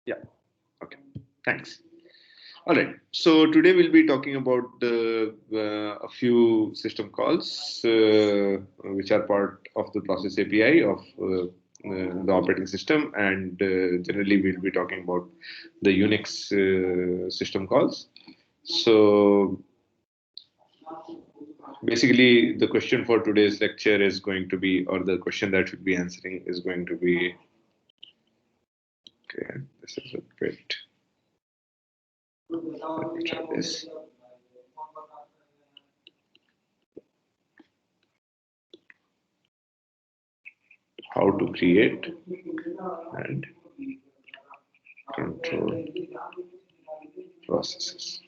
Yeah. Okay. Thanks. All right. So today we'll be talking about a few system calls which are part of the process API of the operating system, and generally we'll be talking about the Unix system calls. So basically, the question for today's lecture is going to be, or the question that we'll be answering is going to be. Okay, this is a bit. Let me try this. How to create and control processes.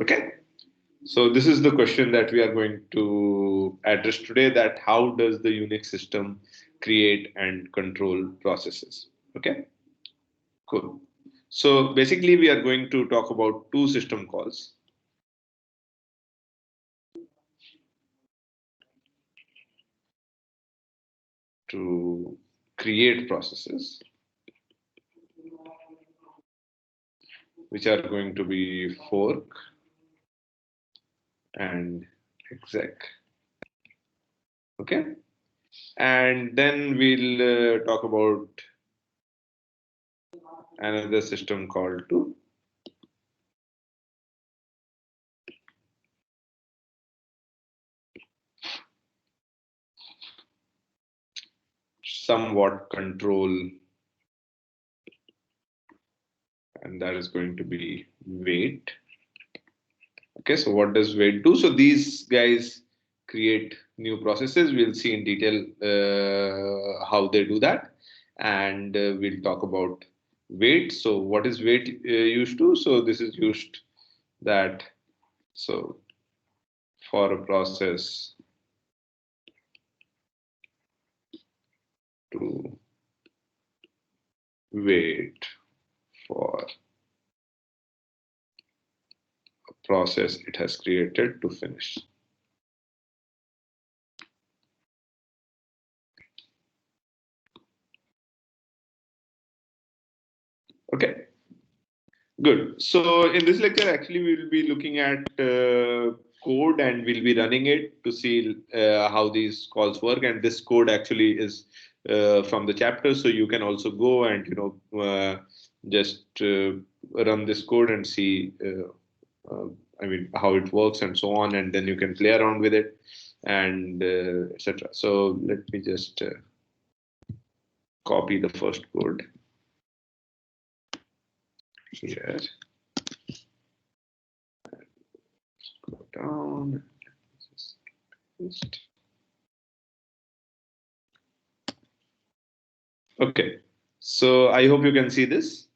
Okay. So this is the question that we are going to address today, that how does the Unix system create and control processes? Okay. Cool. So basically we are going to talk about two system calls. To create processes, which are going to be fork and exec. Okay. And then we'll talk about another system called to somewhat control, and that is going to be wait. Okay, so what does wait do? So these guys create new processes. We'll see in detail how they do that, and we'll talk about wait. So what is wait used to? So this is used that, so for a process to wait for a process it has created to finish. Okay, good. So in this lecture, actually, we will be looking at code, and we'll be running it to see how these calls work. And this code actually is from the chapter, so you can also go and just run this code and see. I mean, how it works and so on, and then you can play around with it and etc. So let me just copy the first code here. Go down. Okay, so I hope you can see this.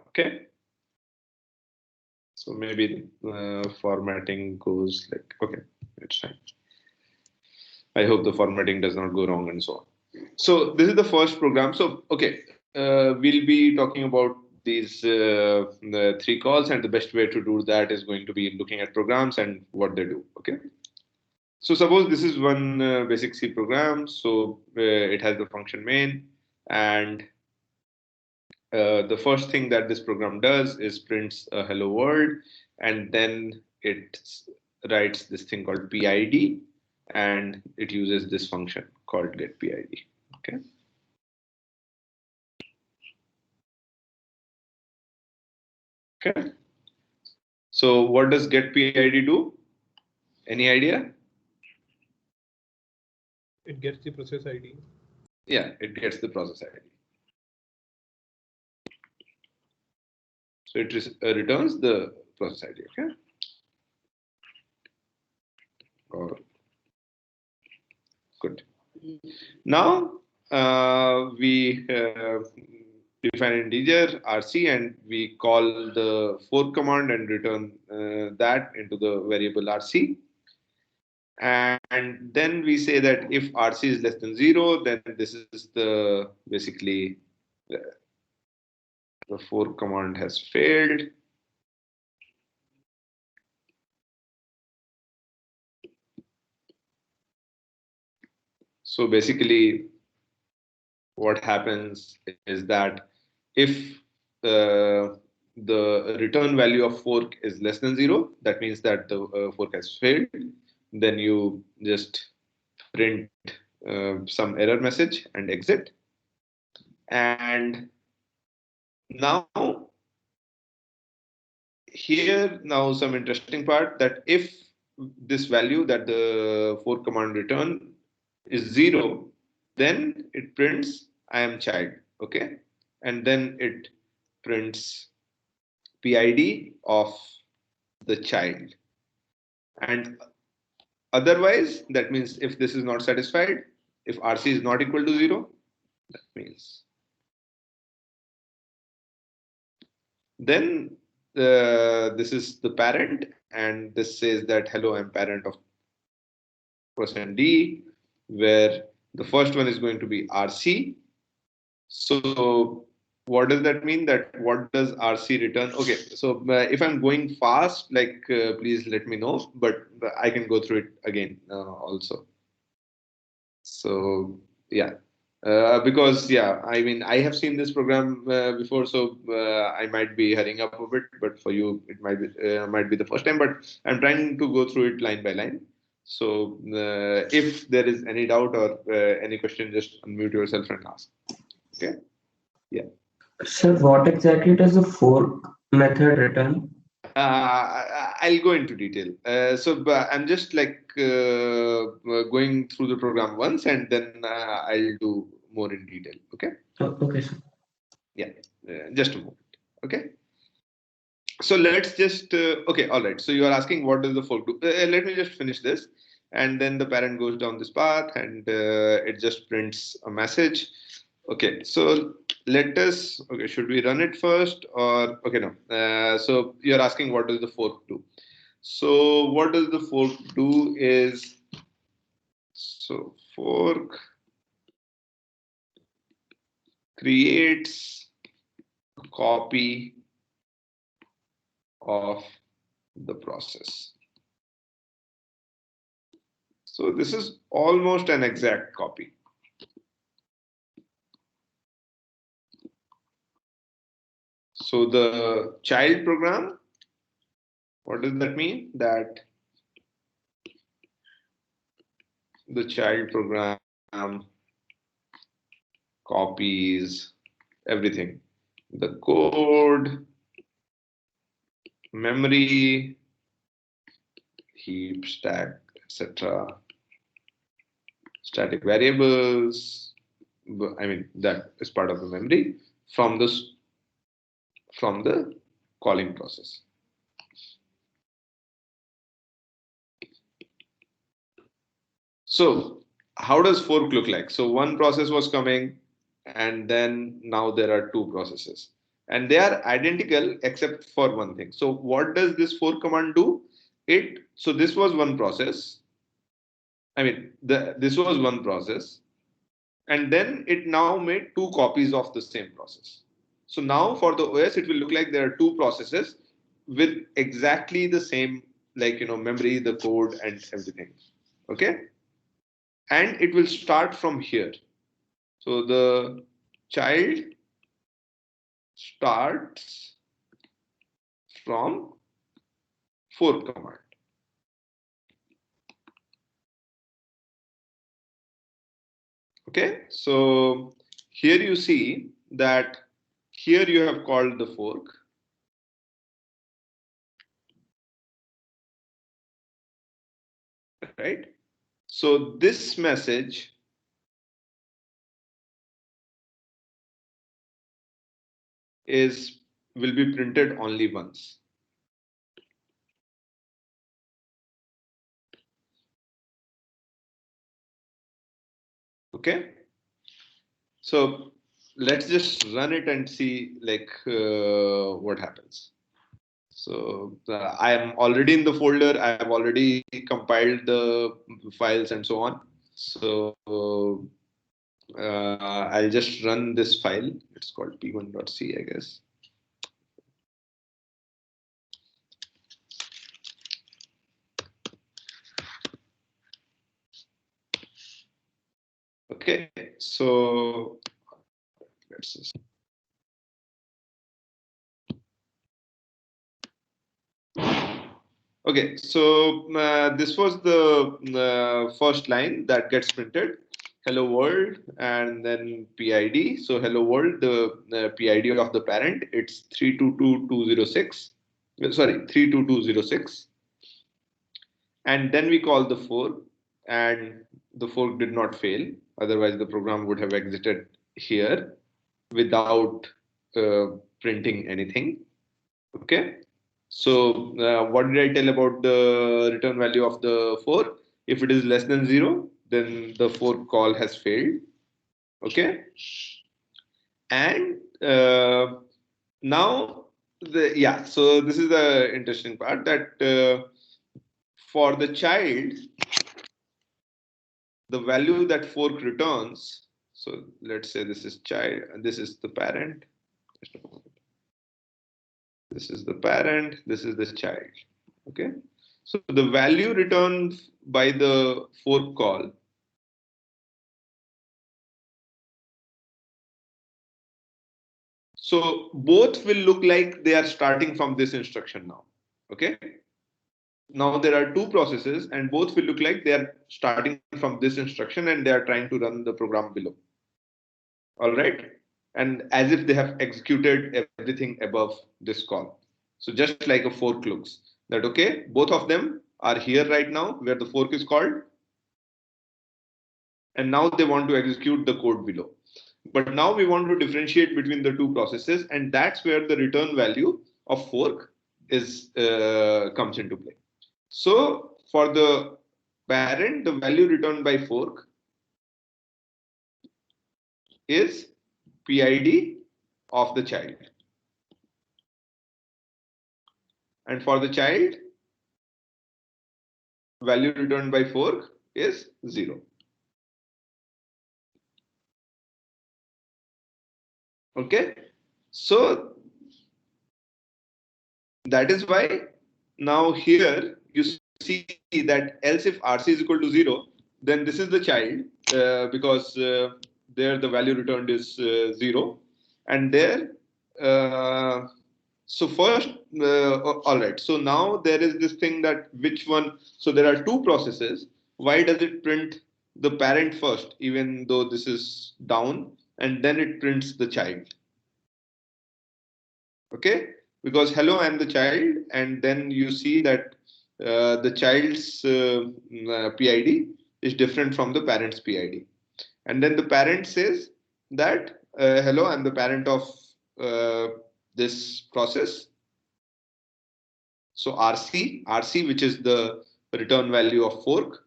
Okay, so maybe formatting goes like, okay, it's fine. I hope the formatting does not go wrong and so on. So this is the first program. So okay, we'll be talking about these the three calls, and the best way to do that is going to be looking at programs and what they do. Okay. So suppose this is one basic C program. So it has the function main, and the first thing that this program does is prints a hello world, and then it writes this thing called PID, and it uses this function called get PID. Okay. Okay. So what does get PID do? Any idea? It gets the process ID. Yeah, it gets the process ID. So it returns the process ID. Okay. Or good. Now we define an integer RC, and we call the fork command and return that into the variable RC. And then we say that if RC is less than 0, then this is the basically the fork command has failed. So So basically, what happens is that if the return value of fork is less than 0, that means that the fork has failed. Then you just print some error message and exit. And now here now some interesting part, that if this value that the fork command return is 0, then it prints I am child. Okay, and then it prints PID of the child. And otherwise, that means if this is not satisfied, if RC is not equal to 0, that means then this is the parent, and this says that hello, I'm parent of person D, where the first one is going to be RC. So what does that mean? That what does RC return? Okay, so if I'm going fast, like please let me know, but I can go through it again also. So yeah, because yeah, I mean I have seen this program before, so I might be hurrying up a bit, but for you it might be the first time. But I'm trying to go through it line by line. So if there is any doubt or any question, just unmute yourself and ask. Okay. Yeah. Sir, what exactly does the fork method return? I'll go into detail. So I'm just like going through the program once, and then I'll do more in detail. Okay. Okay, sir. Yeah. Just a moment. Okay. So let's just okay. All right. So you are asking what does the fork do? Let me just finish this, and then the parent goes down this path, and it just prints a message. Okay, so let us, okay, should we run it first or, okay, no. So you're asking what does the fork do? So what does the fork do is, so fork creates a copy of the process. So this is almost an exact copy. So the child program, what does that mean? That the child program copies everything, the code, memory, heap, stack, etc., static variables. I mean that is part of the memory from the calling process. So how does fork look like? So one process was coming, and then now there are two processes, and they are identical except for one thing. So what does this fork command do? So this was one process. I mean, this was one process, and then it now made two copies of the same process. So now for the OS, it will look like there are two processes with exactly the same, like memory, the code, and everything. Okay, and it will start from here. So the child starts from fork command. Okay, so here you see that here you have called the fork. Right? So this message will be printed only once. Okay, so let's just run it and see like what happens. So I am already in the folder. I have already compiled the files and so on. So I'll just run this file. It's called p1.c, I guess. Okay, so let's just. Okay, so this was the first line that gets printed. Hello world, and then PID. So hello world, the PID of the parent, it's 322206. Sorry, 32206. And then we call the fork, and the fork did not fail. Otherwise, the program would have exited here without printing anything. Okay. So what did I tell about the return value of the fork? If it is less than 0, then the fork call has failed. Okay. And now so this is the interesting part that for the child, the value that fork returns. So let's say this is child and this is the parent. This is the parent, this is the child. Okay. So the value returned by the fork call so both will look like they are starting from this instruction now. Okay. Now there are two processes and both will look like they are starting from this instruction and they are trying to run the program below. All right. And as if they have executed everything above this call. So just like a fork looks that, okay, both of them are here right now where the fork is called. And now they want to execute the code below. But now we want to differentiate between the two processes, and that's where the return value of fork is comes into play. So for the parent, the value returned by fork is PID of the child. And for the child, value returned by fork is 0. Okay, so that is why now here you see that else if RC is equal to 0, then this is the child because there the value returned is 0. And there, so first, all right. So now there is this thing that which one, so there are two processes. Why does it print the parent first, even though this is down, and then it prints the child? Okay, because hello, I'm the child, and then you see that the child's PID is different from the parent's PID. And then the parent says that, hello, I'm the parent of this process. So RC, which is the return value of fork.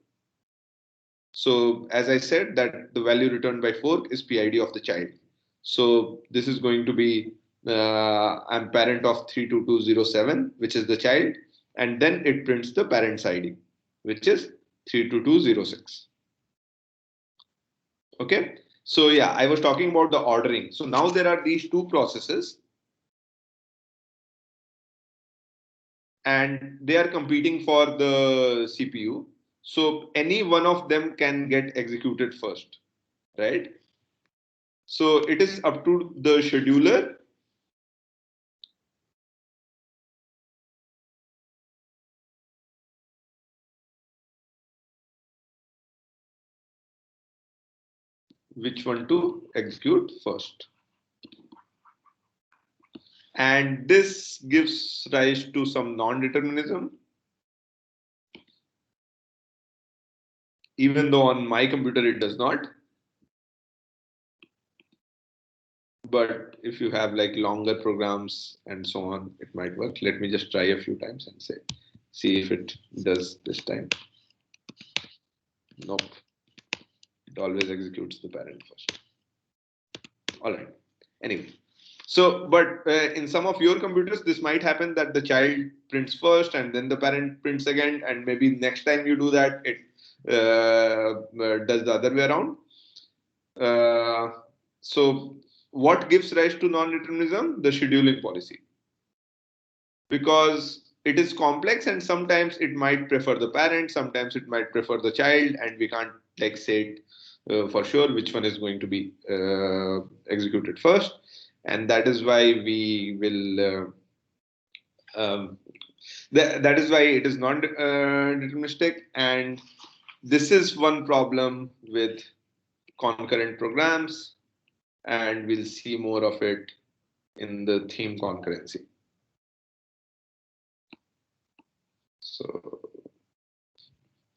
So as I said, that the value returned by fork is PID of the child. So this is going to be I'm parent of 32207, which is the child, and then it prints the parent's ID, which is 32206. Okay. So yeah, I was talking about the ordering. So now there are these two processes and they are competing for the CPU. So any one of them can get executed first, right? So it is up to the scheduler which one to execute first. And this gives rise to some non-determinism. Even though on my computer it does not. But if you have like longer programs and so on, it might work. Let me just try a few times and see if it does this time. Nope. It always executes the parent first. All right. Anyway. So, but in some of your computers, this might happen that the child prints first and then the parent prints again. And maybe next time you do that, it does the other way around. So what gives rise to non-determinism? The scheduling policy. Because it is complex and sometimes it might prefer the parent, sometimes it might prefer the child, and we can't like say it for sure which one is going to be executed first, and that is why we will. That is why it is not deterministic, and this is one problem with concurrent programs, and we'll see more of it in the theme concurrency. So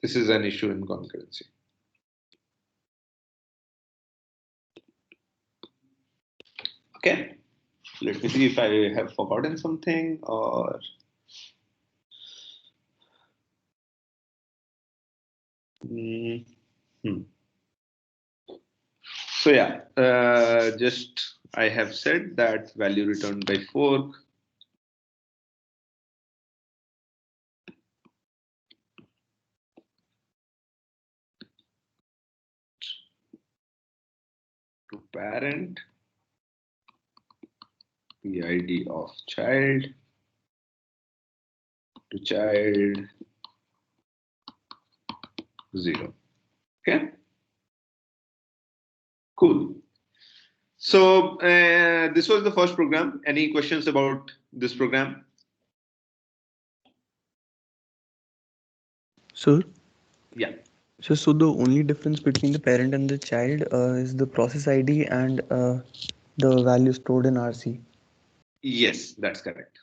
this is an issue in concurrency. Okay, let me see if I have forgotten something or. So yeah, just I have said that value returned by fork to parent, PID of child to child 0. Okay, cool. So this was the first program. Any questions about this program? Sir? Yeah. So the only difference between the parent and the child is the process ID and the value stored in RC. Yes, that's correct.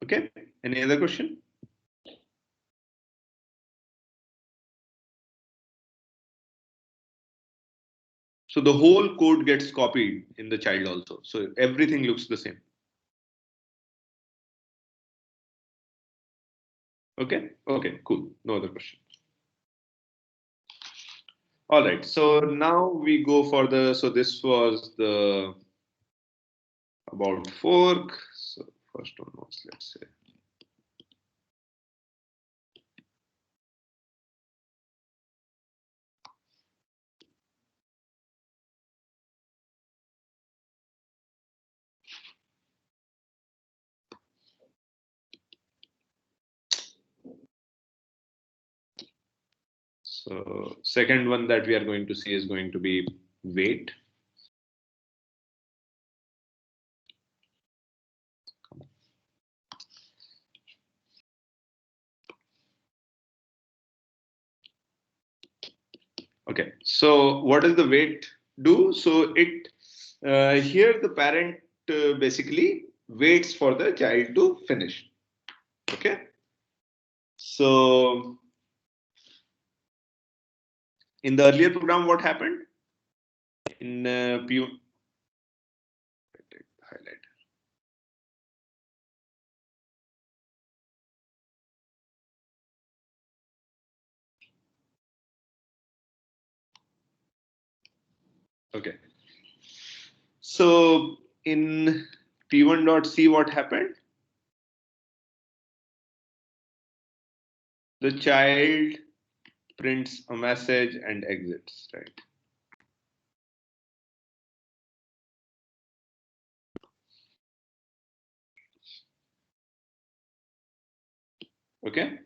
Okay, any other question? So the whole code gets copied in the child also. So everything looks the same. Okay, okay, cool. No other questions. All right, so now we go for the, so this was the about fork. So first one was, let's say. So second one that we are going to see is going to be wait. Okay, so what does the wait do? So it here the parent basically waits for the child to finish. Okay, so in the earlier program, what happened? In P1, highlight. Okay, so in P1.c, what happened? The child prints a message and exits, right? Okay.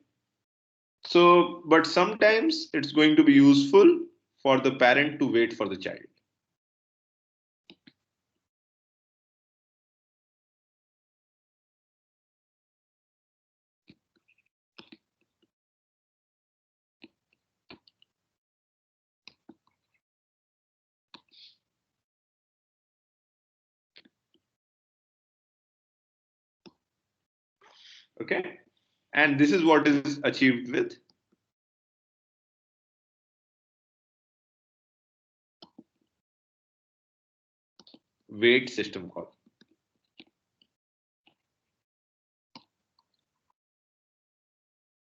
So, but sometimes it's going to be useful for the parent to wait for the child. Okay. And this is what is achieved with wait system call.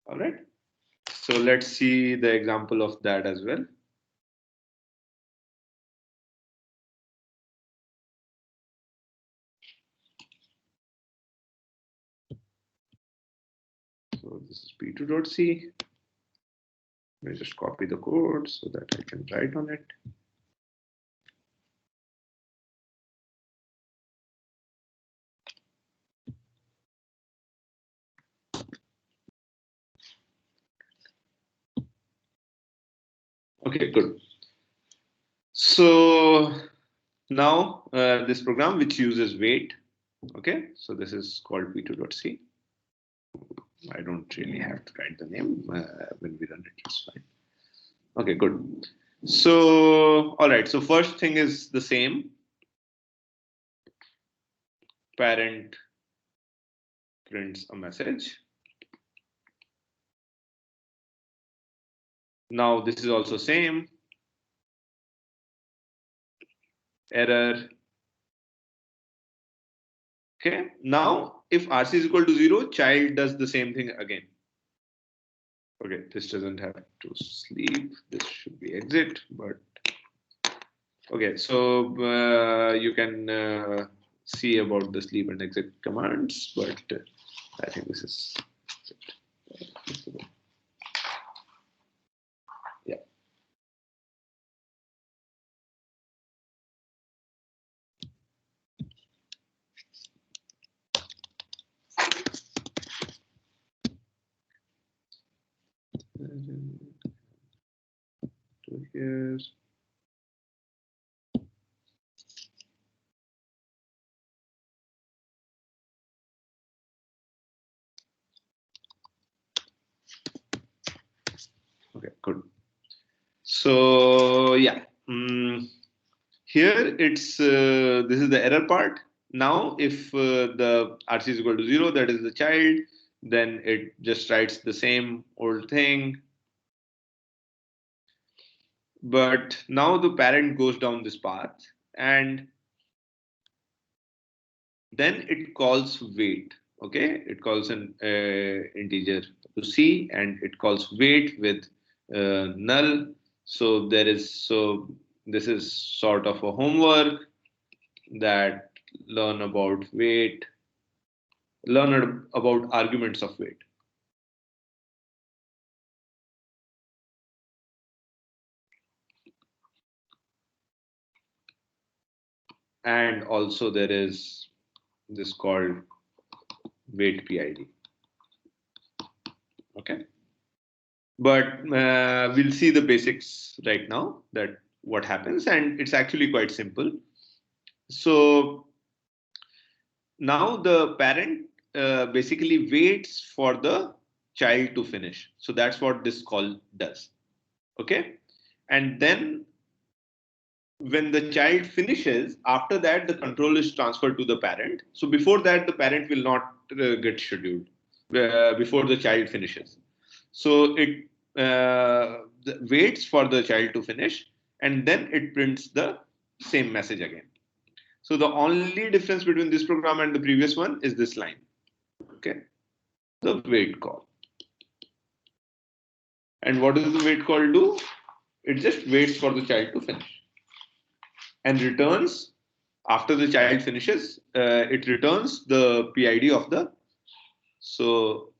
All right. So let's see the example of that as well. So this is p2.c. Let me just copy the code so that I can write on it. Okay, good. So now this program which uses weight. Okay, so this is called p2.c. I don't really have to write the name when we run it. It's fine. Okay, good. So all right. So first thing is the same. Parent prints a message. Now this is also same. Error. Okay. Now if RC is equal to 0, child does the same thing again. Okay, this doesn't have to sleep. This should be exit, but okay. So you can see about the sleep and exit commands, but I think this is it. Yeah. To here. Okay, good. So yeah, here it's this is the error part. Now, if the RC is equal to 0, that is the child, then it just writes the same old thing. But now the parent goes down this path and then it calls weight. Okay, it calls an integer to C and it calls weight with null. So this is sort of a homework that learn about weight, learn about arguments of weight. And also there is this called weight PID. Okay. But we'll see the basics right now, that what happens, and it's actually quite simple. So now the parent basically waits for the child to finish. So that's what this call does. Okay. And then when the child finishes, after that, the control is transferred to the parent. So before that, the parent will not get scheduled before the child finishes. So it waits for the child to finish and then it prints the same message again. So the only difference between this program and the previous one is this line. Okay, the wait call. And what does the wait call do? It just waits for the child to finish and returns after the child finishes. It returns the PID of the, so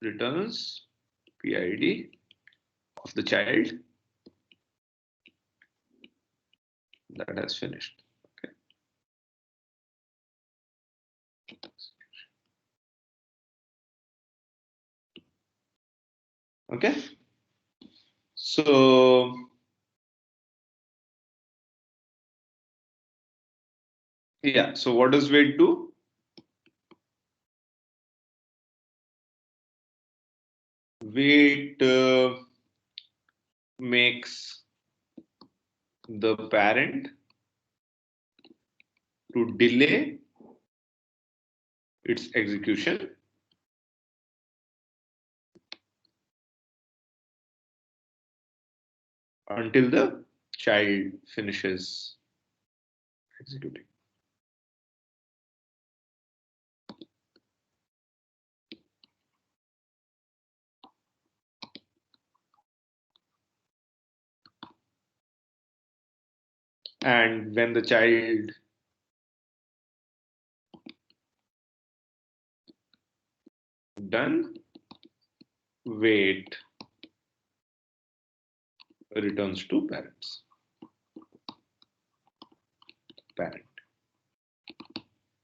returns PID of the child that has finished. Okay. Okay. So yeah, so what does wait do? Wait makes the parent to delay its execution until the child finishes executing. And when the child done, wait returns to parents. Parent.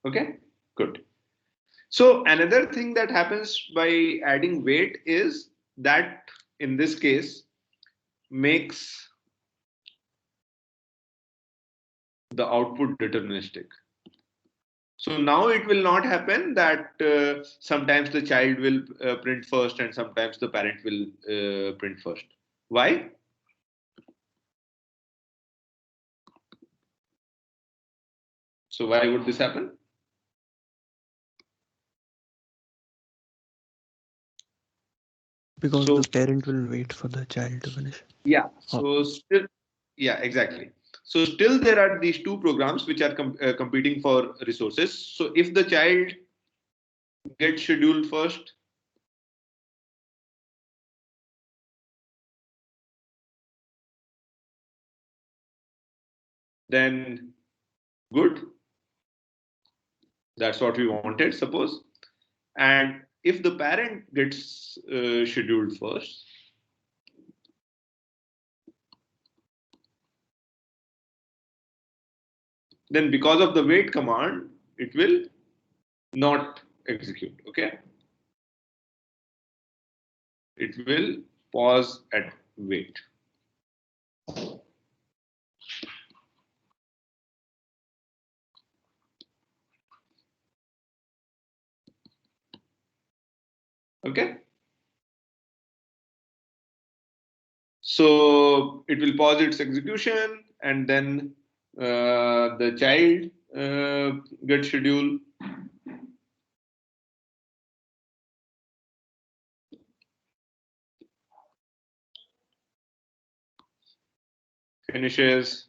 Okay, good. So another thing that happens by adding wait is that in this case, makes the output deterministic. So now it will not happen that sometimes the child will print first and sometimes the parent will print first. Why? So why would this happen? Because So the parent will wait for the child to finish. yeah, Oh, so still, yeah, exactly. So still there are these two programs which are competing for resources. So if the child gets scheduled first, then good. That's what we wanted, suppose. And if the parent gets scheduled first, then because of the wait command, it will not execute. Okay, it will pause at wait. Okay, so it will pause its execution and then the child gets scheduled. Finishes,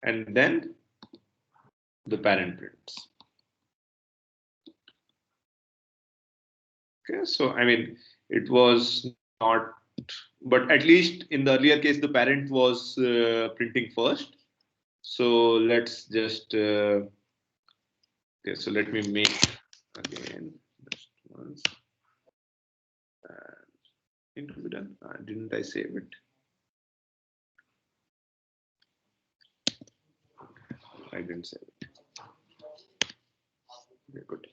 and then the parent prints. Okay, so I mean, it was not, but at least in the earlier case, the parent was printing first. So let's just, okay, so let me make again just once. Into be done. Didn't I save it? I didn't save it. Okay, good.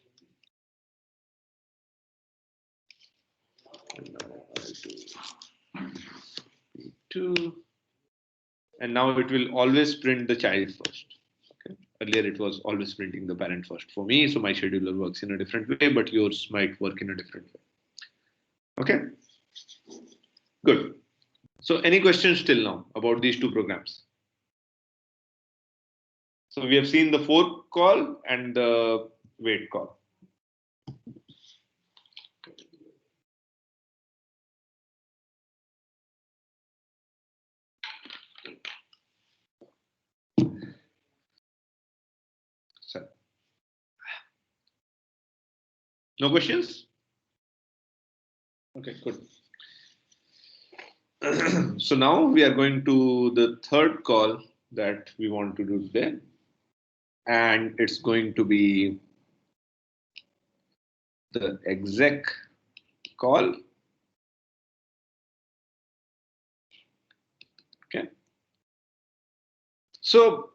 And now I'll do P2. And now it will always print the child first. Okay. Earlier it was always printing the parent first for me, so my scheduler works in a different way, but yours might work in a different way. Okay, good. So any questions till now about these two programs? So we have seen the fork call and the wait call. So, no questions? Okay, good. So now we are going to the third call that we want to do today. And it's going to be the exec call. Okay. So,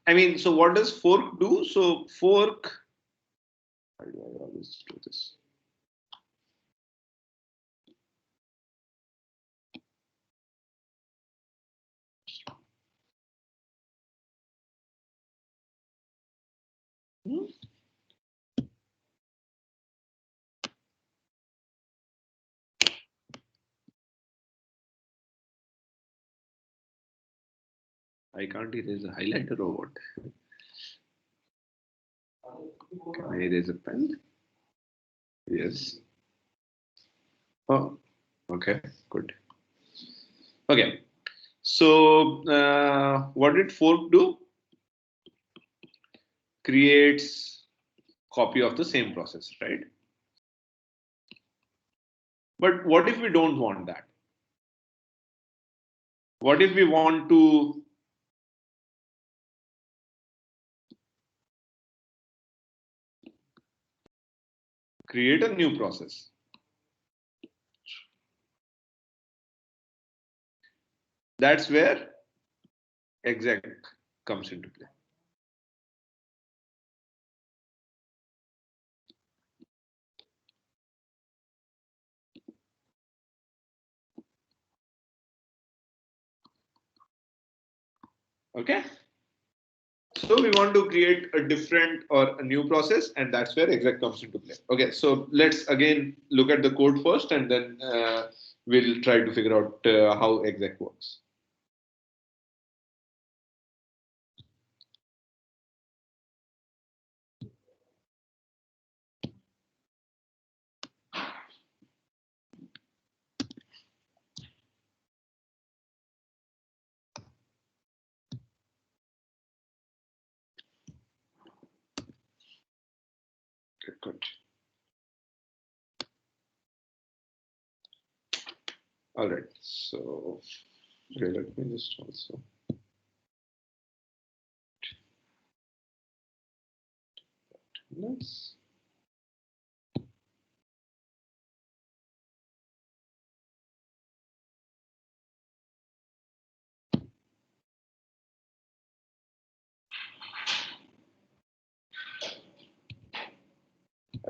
I mean, so what does fork do? So fork, how do I always do this? I can't erase a highlighter or what? Can I erase a pen? Yes. Oh, okay, good. Okay. So what did fork do? Creates copy of the same process, right? But what if we don't want that? What if we want to create a new process? That's where exec comes into play. Okay. So we want to create a different or a new process, and that's where exec comes into play. Okay, so let's again look at the code first, and then we'll try to figure out how exec works. Okay, good. All right. So okay, let me just also. Nice.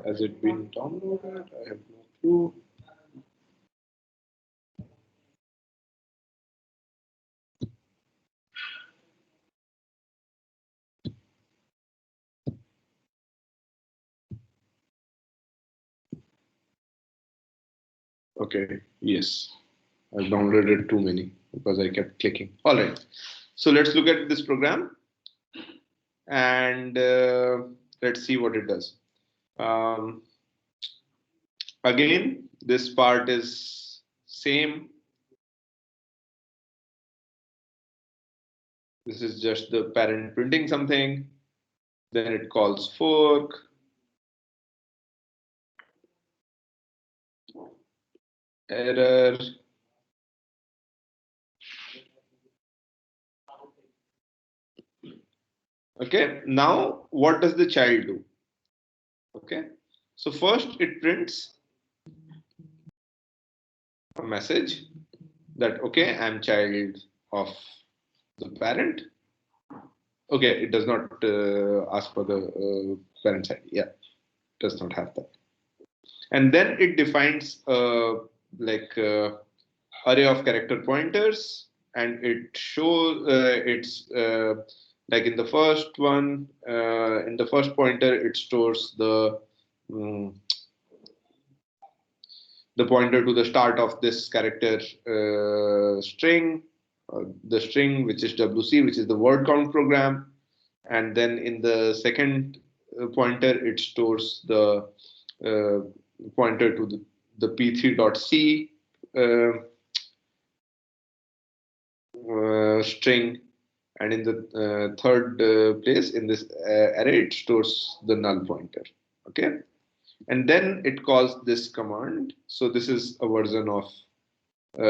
Has it been downloaded? I have no clue. Okay, yes. I've downloaded too many because I kept clicking. All right. So let's look at this program and let's see what it does. Um, Again, this part is same. This is just the parent printing something. Then it calls fork. Error. Okay, now what does the child do? Okay, so first it prints a message that, okay, I'm child of the parent. Okay, it does not ask for the parent's ID. Yeah, does not have that. And then it defines like array of character pointers, and it shows it's like in the first one, in the first pointer, it stores um, the pointer to the start of this character string, the string which is WC, which is the word count program. And then in the second pointer, it stores the uh, pointer to the p3.c string. And in the third place in this array, it stores the null pointer. Okay. And then it calls this command. So this is a version of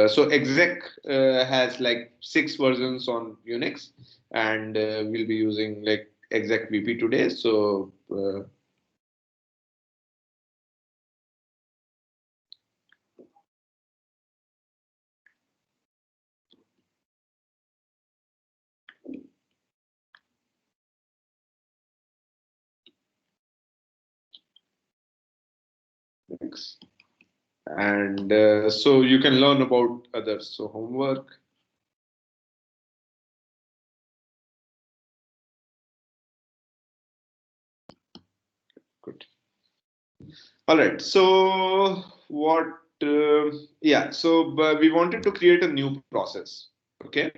so exec has like 6 versions on Unix, and we'll be using like exec VP today. So next. And so you can learn about others. So homework. Good. All right. So what? Yeah. So we wanted to create a new process. Okay.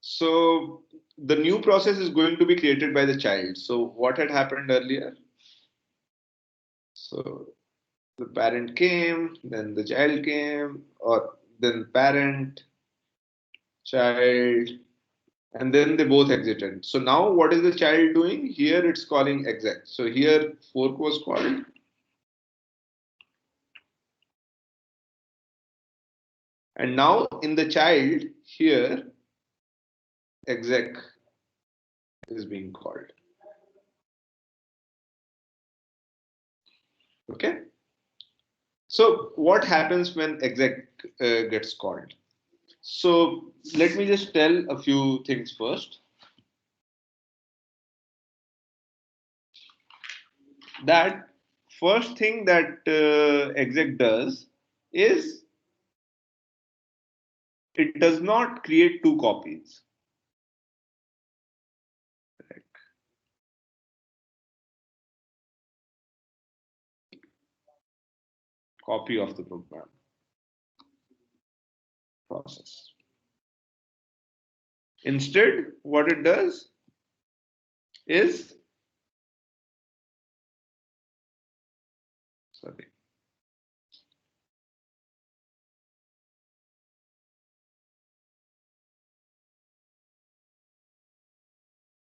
So the new process is going to be created by the child. So what had happened earlier? So the parent came, then the child came, or then parent, child, and then they both exited. So now what is the child doing? Here it's calling exec. So here fork was called. And now in the child, here exec is being called. Okay. So what happens when exec gets called? So let me just tell a few things first. That first thing that exec does is it does not create two copies. Copy of the program process. Instead, what it does is, sorry,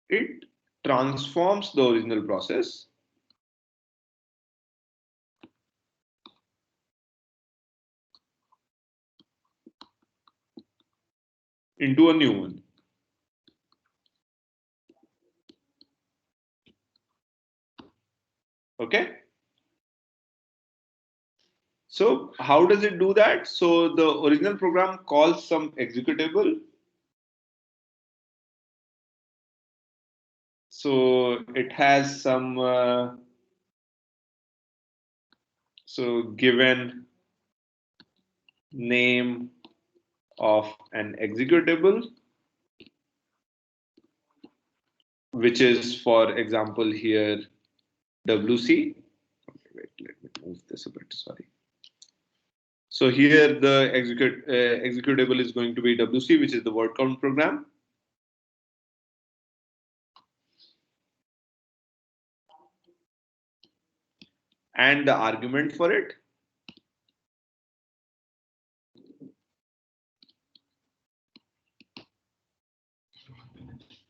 it transforms the original process into a new one. Okay. So how does it do that? So the original program calls some executable. So it has some given name of an executable, which is, for example, here WC. Okay, wait, let me move this a bit. Sorry. So here the executable is going to be WC, which is the word count program. And the argument for it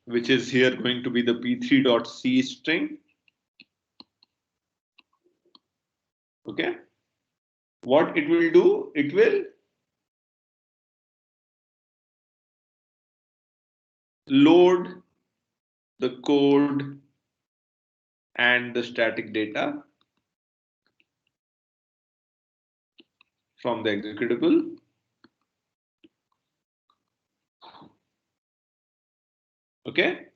which is here going to be the p3.c string. Okay. What it will do, it will load the code and the static data from the executable. Okay.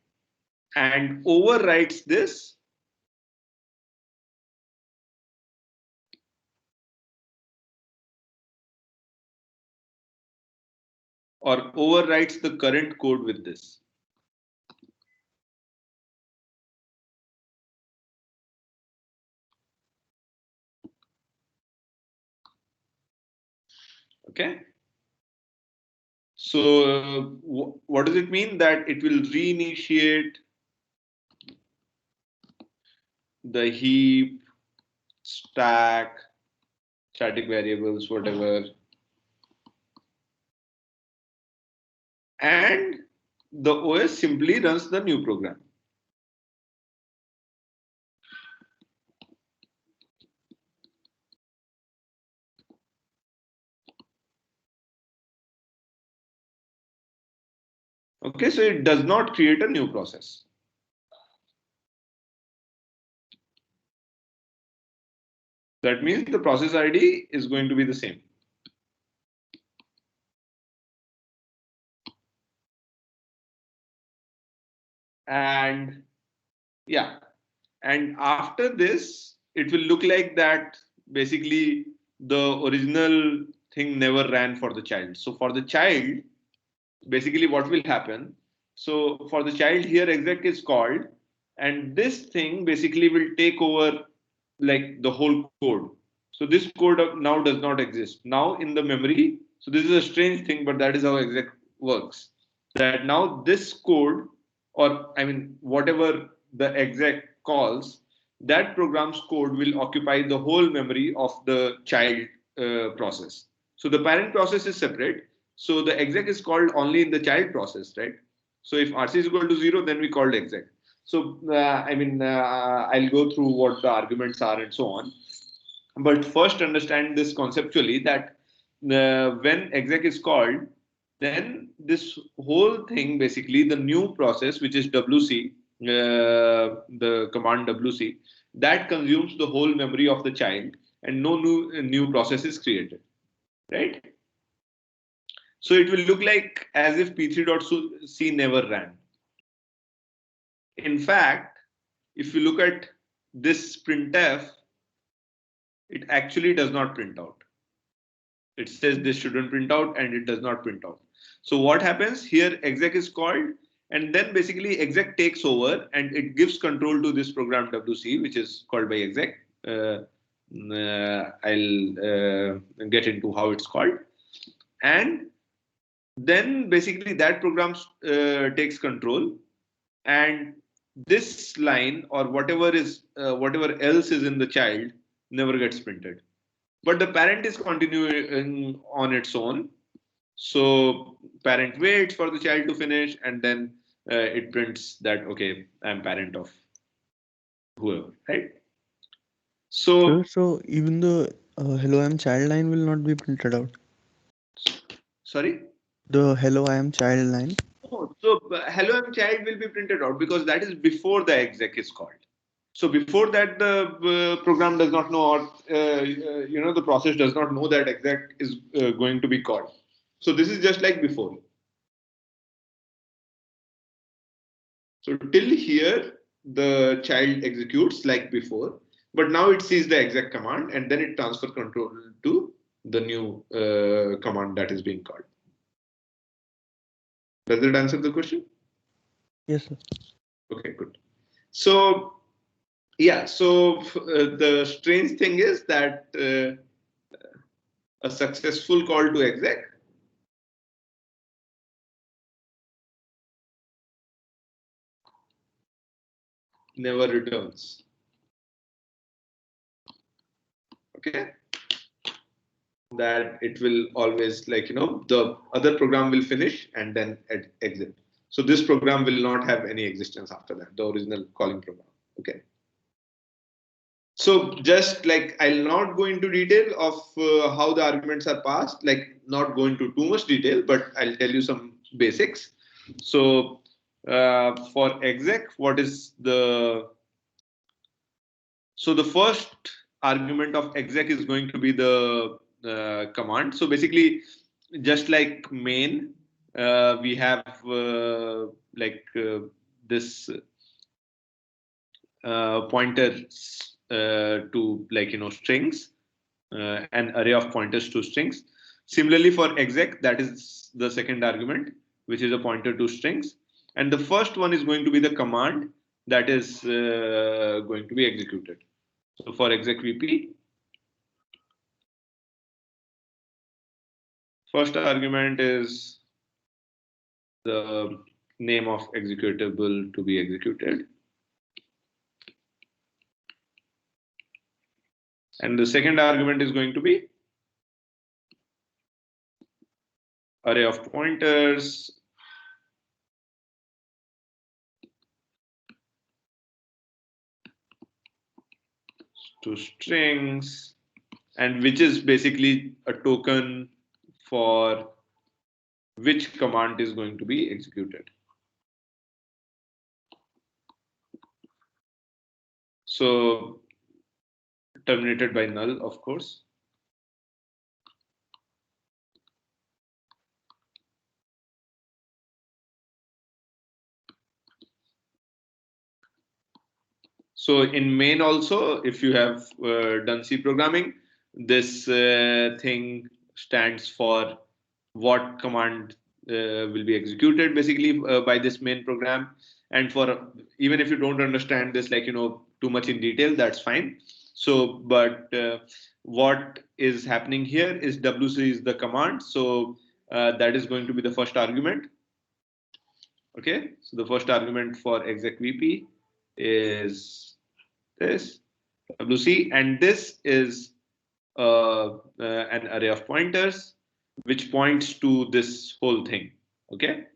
And overwrites this or overwrites the current code with this. Okay. So what does it mean? That it will reinitiate the heap, stack, static variables, whatever. And the OS simply runs the new program. Okay, so it does not create a new process. That means the process ID is going to be the same. And yeah, and after this, it will look like that basically the original thing never ran for the child. So for the child, basically what will happen? So for the child here, exec is called, and this thing basically will take over like the whole code. So this code now does not exist. Now in the memory, so this is a strange thing, but that is how exec works. That now this code, or I mean, whatever the exec calls, that program's code will occupy the whole memory of the child process. So the parent process is separate. So the exec is called only in the child process, right? So if RC is equal to 0, then we called exec. So I'll go through what the arguments are and so on. But first understand this conceptually, that when exec is called, then this whole thing, basically the new process, which is WC, the command WC, that consumes the whole memory of the child, and no new process is created, right? So it will look like as if p3.c never ran. In fact, if you look at this printf, it actually does not print out. It says this shouldn't print out, and it does not print out. So what happens here? Exec is called, and then basically exec takes over and it gives control to this program WC, which is called by exec. I'll get into how it's called, and then basically that program takes control, and this line or whatever else is in the child never gets printed, but the parent is continuing on its own. So parent waits for the child to finish, and then it prints that, okay, I'm parent of whoever, right? Sir, So so even the hello I am child line will not be printed out. sorry. The hello I am child line. Oh, so hello I'm child will be printed out because that is before the exec is called. So before that, the program does not know, or the process does not know that exec is going to be called. So this is just like before. So till here, the child executes like before, but now it sees the exec command and then it transfers control to the new command that is being called. Does that answer the question? Yes, sir. Okay, good. So yeah, so the strange thing is that a successful call to exec never returns. Okay, that it will always, like, the other program will finish and then exit. So this program will not have any existence after that, the original calling program. Okay. So just like I'll not go into detail of how the arguments are passed, like not go into too much detail, but I'll tell you some basics. So for exec, what is the first argument of exec is going to be the command. So basically, just like main, we have this pointers to, like, strings, an array of pointers to strings. Similarly for exec, that is the second argument, which is a pointer to strings, and the first one is going to be the command that is going to be executed. So for exec VP, first argument is the name of executable to be executed. And the second argument is going to be array of pointers to strings, and which is basically a token for which command is going to be executed. So terminated by null, of course. So in main also, if you have done C programming, this thing stands for what command will be executed basically by this main program. And for even if you don't understand this, like, too much in detail, that's fine. So, but what is happening here is WC is the command. So that is going to be the first argument. Okay, so the first argument for exec VP is this WC, and this is an array of pointers which points to this whole thing. Okay,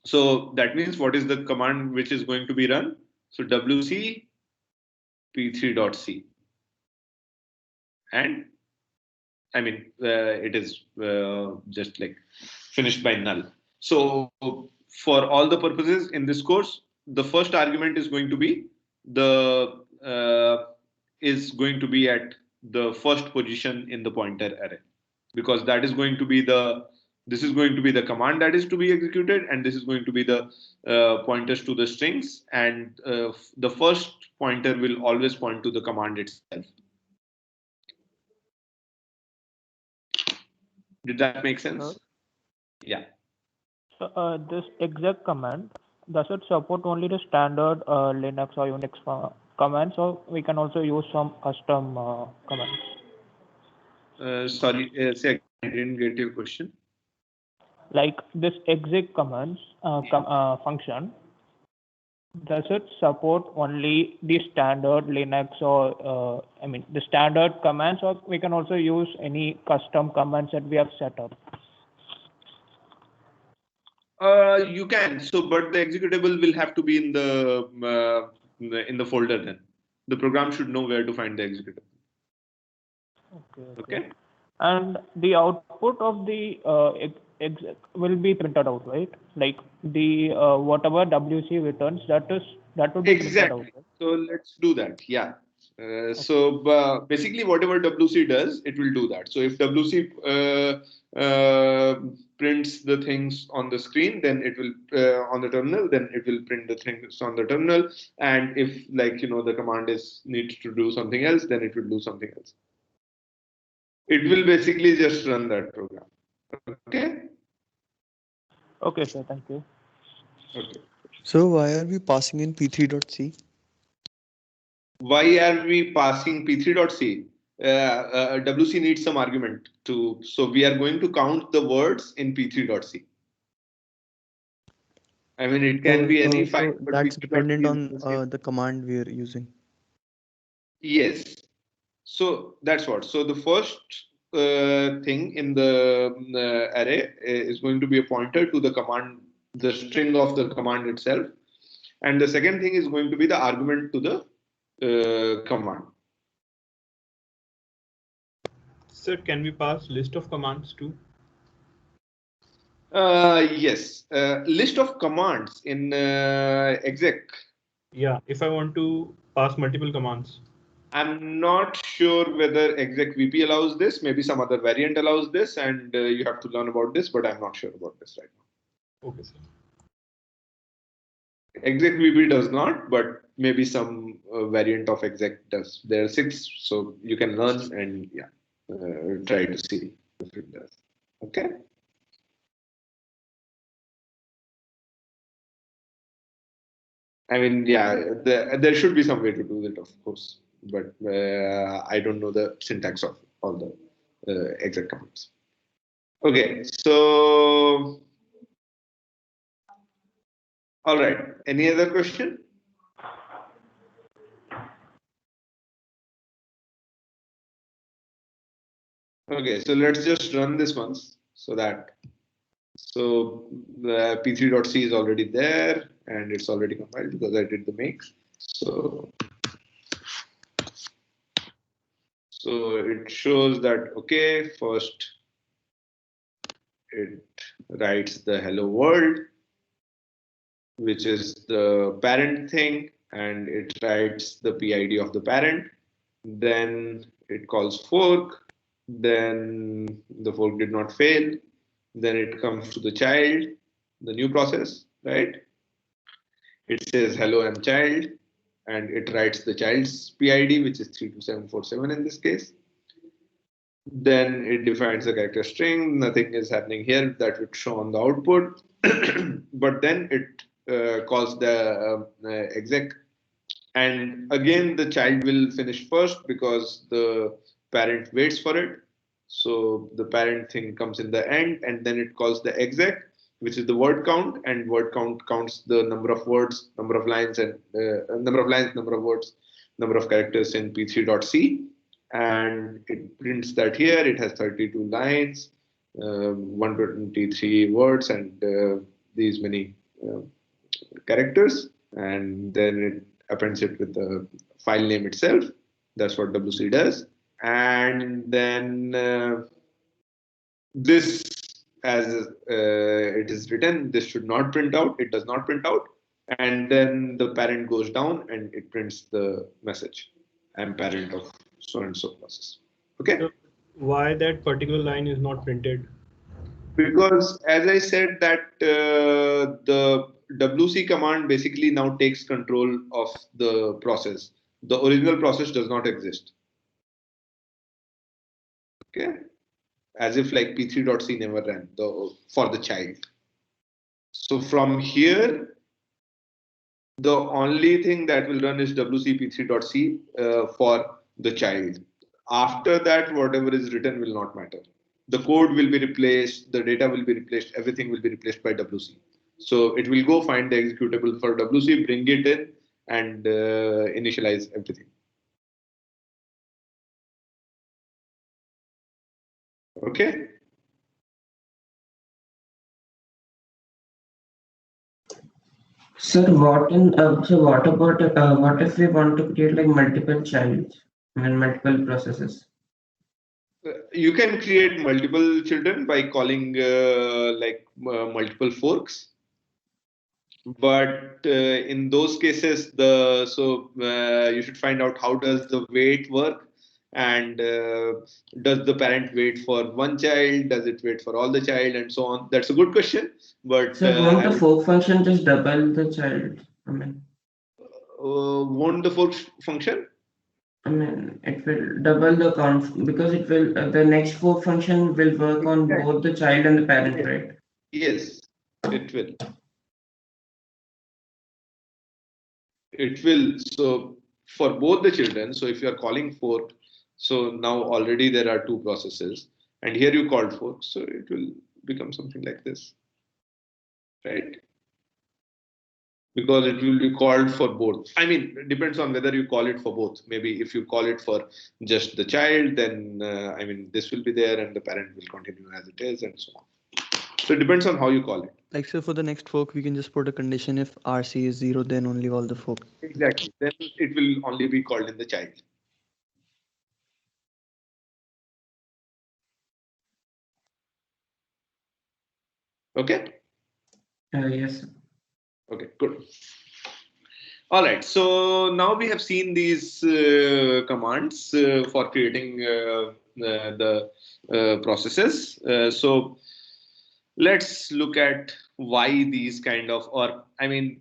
so that means what is the command which is going to be run? So WC p3.c, and I mean it is just like finished by null. So for all the purposes in this course, the first argument is going to be the at the first position in the pointer array, because that is going to be this is going to be the command that is to be executed, and this is going to be the pointers to the strings, and the first pointer will always point to the command itself. Did that make sense? Yeah. So, this exec command, does it support only the standard Linux or Unix commands, or we can also use some custom commands? Sorry, say again, I didn't get your question. Like this exec commands function, does it support only the standard Linux or the standard commands, or we can also use any custom commands that we have set up? You can. So, but the executable will have to be in the folder. Then the program should know where to find the executable. Okay. And the output of the exec will be printed out, right? Like the whatever WC returns, that will be printed out. Exactly. So let's do that. Yeah. So basically, whatever WC does, it will do that. So if WC prints the things on the screen, then it will on the terminal, then it will print the things on the terminal. And if the command needs to do something else, then it will do something else. It will basically just run that program. Okay. Okay, sir. Thank you. Okay. So why are we passing in p3.c? Why are we passing p3.c? WC needs some argument so we are going to count the words in p3.c. I mean, it can be any file. So that's dependent on the command we are using. Yes. So that's what. So the first thing in the array is going to be a pointer to the command, the string of the command itself. And the second thing is going to be the argument to the command. Sir, can we pass list of commands too? Yes. List of commands in exec. Yeah, if I want to pass multiple commands. I'm not sure whether exec VP allows this. Maybe some other variant allows this, and you have to learn about this, but I'm not sure about this right now. Okay, sir. Exec VP does not, but maybe some variant of exec does. There are 6, so you can learn and try to see if it does. Okay. I mean, there should be some way to do that, of course, but I don't know the syntax of all the exec commands. Okay, so all right. Any other question? Okay, so let's just run this once so the p3.c is already there and it's already compiled because I did the make. So it shows that, okay, first it writes the hello world, which is the parent thing, and it writes the PID of the parent. Then it calls fork. Then the fork did not fail. Then it comes to the child, the new process, right? It says hello, I'm child, and it writes the child's PID, which is 32747 in this case. Then it defines a character string. Nothing is happening here that would show on the output. But then it calls the exec. And again, the child will finish first because the parent waits for it. So the parent thing comes in the end, and then it calls the exec, which is the word count, and word count counts the number of words, number of lines, and number of words, number of characters in p3.c. And it prints that here it has 32 lines, 123 words, and these many characters. And then it appends it with the file name itself. That's what WC does. And then this, as it is written, this should not print out. It does not print out. And then the parent goes down and it prints the message. I'm parent of so and so process. Okay. So why that particular line is not printed? Because as I said that the WC command basically now takes control of the process. The original process does not exist. Okay. as if like p3.c never ran for the child. So from here, the only thing that will run is wc p3.c for the child. After that, whatever is written will not matter. The code will be replaced, the data will be replaced, everything will be replaced by wc. So it will go find the executable for wc, bring it in, and initialize everything. Okay. Sir, what about what if we want to create like multiple childs and multiple processes? You can create multiple children by calling multiple forks, but in those cases you should find out how does the wait work, and does the parent wait for one child, does it wait for all the child, and so on. That's a good question, but Sir, won't the fork function just double the child? won't the fork function? It will double the count because it will the next fork function will work on both the child and the parent, right? Yes, it will. It will. So for both the children, so if you are calling fork, so now already there are two processes, and here you called fork, so it will become something like this, right? Because it will be called for both. I mean, it depends on whether you call it for both. Maybe if you call it for just the child, then I mean, this will be there and the parent will continue as it is, and so on. So it depends on how you call it. Like, so for the next fork, we can just put a condition: if RC is 0, then only all the fork. Exactly. Then it will only be called in the child. Okay. Yes. Okay, good. All right. So now we have seen these commands for creating the processes. So let's look at why these kind of, or I mean,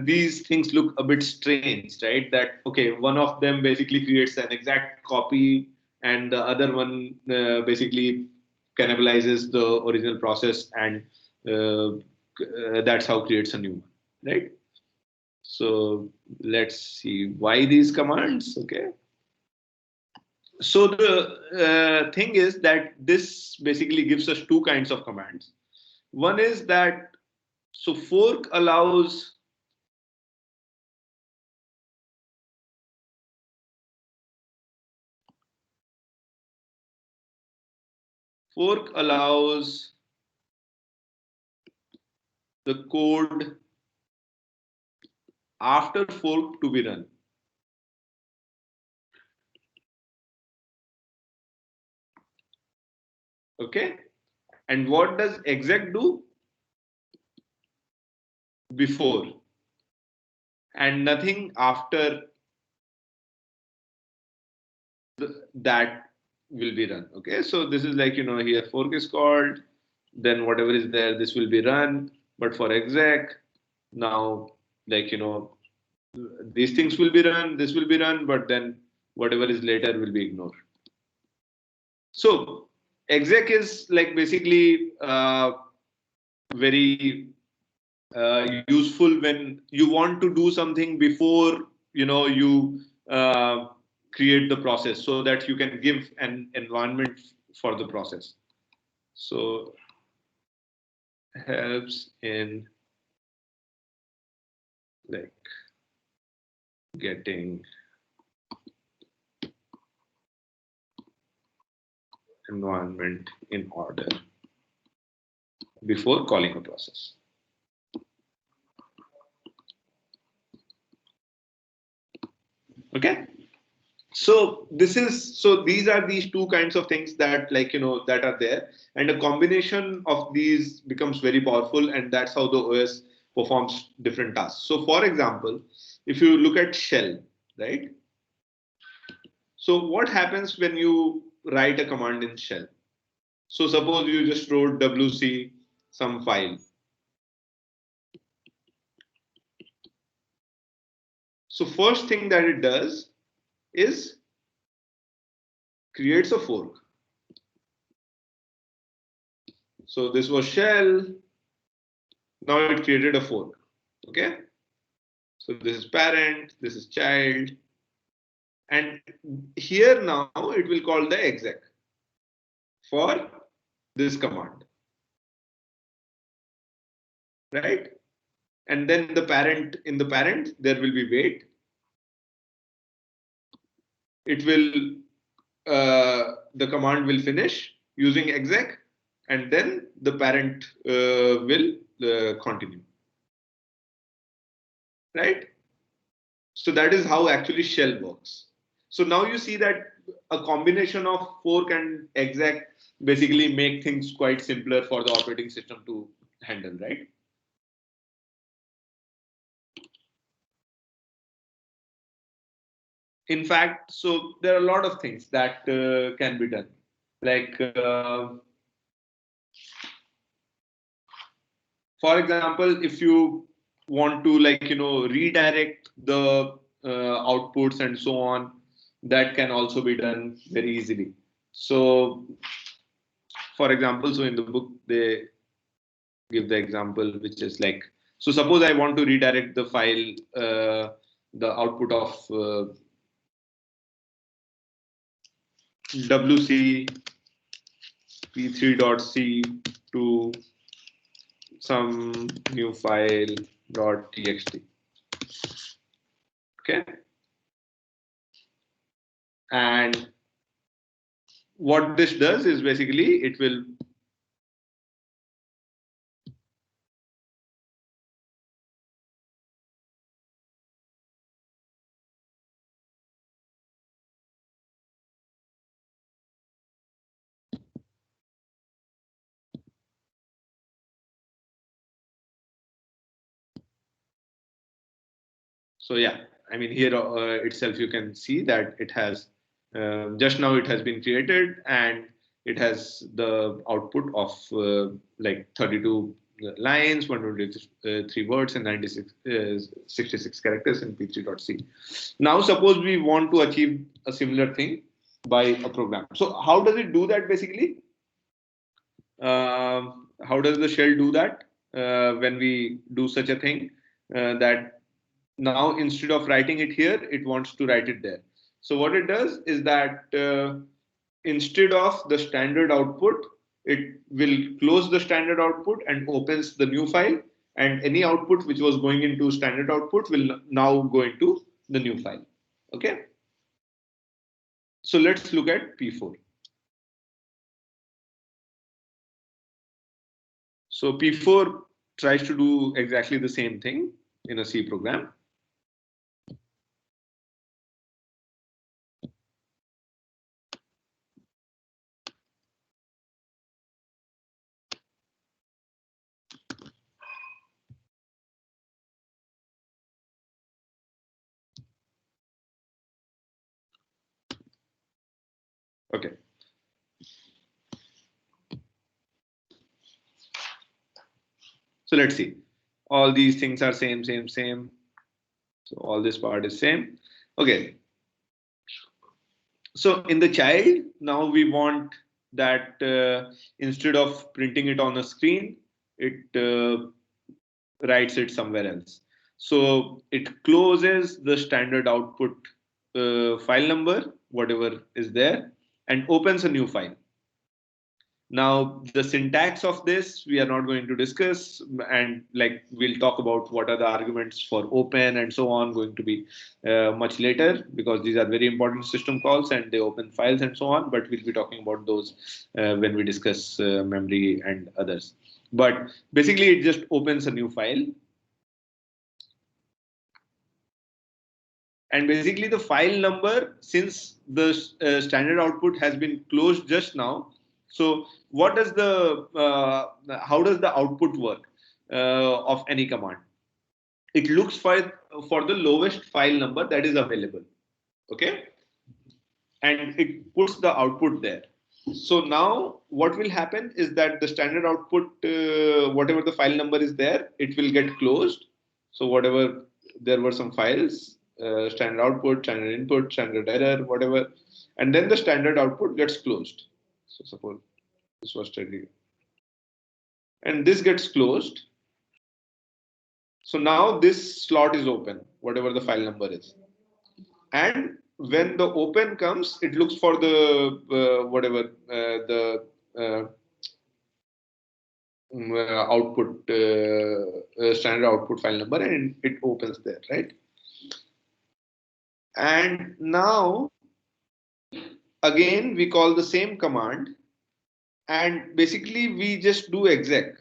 these things look a bit strange, right? That okay, one of them basically creates an exact copy, and the other one basically cannibalizes the original process, and that's how creates a new one, right? So let's see why these commands. Okay. So the thing is that this basically gives us two kinds of commands. One is that so fork allows the code after fork to be run. Okay. And what does exec do? Before. And nothing after that will be run. Okay. So this is like, here fork is called, then whatever is there, this will be run. But for exec, now, like, these things will be run, this will be run, but then whatever is later will be ignored. So exec is like basically very useful when you want to do something before you create the process, so that you can give an environment for the process. So helps in like getting environment in order before calling a process. Okay. So these are these two kinds of things that that are there, and a combination of these becomes very powerful, and that's how the OS performs different tasks. So for example, if you look at shell, right? So what happens when you write a command in shell? So suppose you just wrote wc some file. So first thing that it does is creates a fork. So this was shell. Now it created a fork. Okay. So this is parent, this is child. And here now it will call the exec for this command. Right? And then the parent, in the parent, there will be wait. It will, the command will finish using exec, and then the parent will continue. Right? So that is how actually shell works. So now you see that a combination of fork and exec basically make things quite simpler for the operating system to handle, right? In fact, so there are a lot of things that can be done. Like, for example, if you want to redirect the outputs and so on, that can also be done very easily. So, for example, so in the book, they give the example, which is like, so suppose I want to redirect the file, the output of wc p3.c to some new file .txt. Okay. And what this does is basically it will so yeah, I mean here itself you can see that it has just now it has been created and it has the output of like 32 lines, 123 words and 66 characters in p3.c. Now suppose we want to achieve a similar thing by a program. So how does it do that basically? How does the shell do that when we do such a thing that now instead of writing it here, it wants to write it there. So what it does is that instead of the standard output, it will close the standard output and opens the new file, and any output which was going into standard output will now go into the new file. Okay. So let's look at P4. So P4 tries to do exactly the same thing in a C program. Okay. So let's see. All these things are same. So all this part is same. Okay. So in the child, now we want that instead of printing it on a screen, it writes it somewhere else. So it closes the standard output file number, whatever is there, and opens a new file. Now, the syntax of this we are not going to discuss, and like we'll talk about what are the arguments for open and so on going to be much later, because these are very important system calls and they open files and so on. But we'll be talking about those when we discuss memory and others. But basically, it just opens a new file. And basically, the file number, since the standard output has been closed just now. So what does how does the output work of any command? It looks for the lowest file number that is available. Okay. And it puts the output there. So now what will happen is that the standard output, whatever the file number is there, it will get closed. So whatever, there were some files, standard output, standard input, standard error, whatever, and then the standard output gets closed. So suppose this was steady. and this gets closed. So now this slot is open, whatever the file number is. And when the open comes, it looks for the output, standard output file number, and it opens there, right? And now again we call the same command, and basically we just do exec.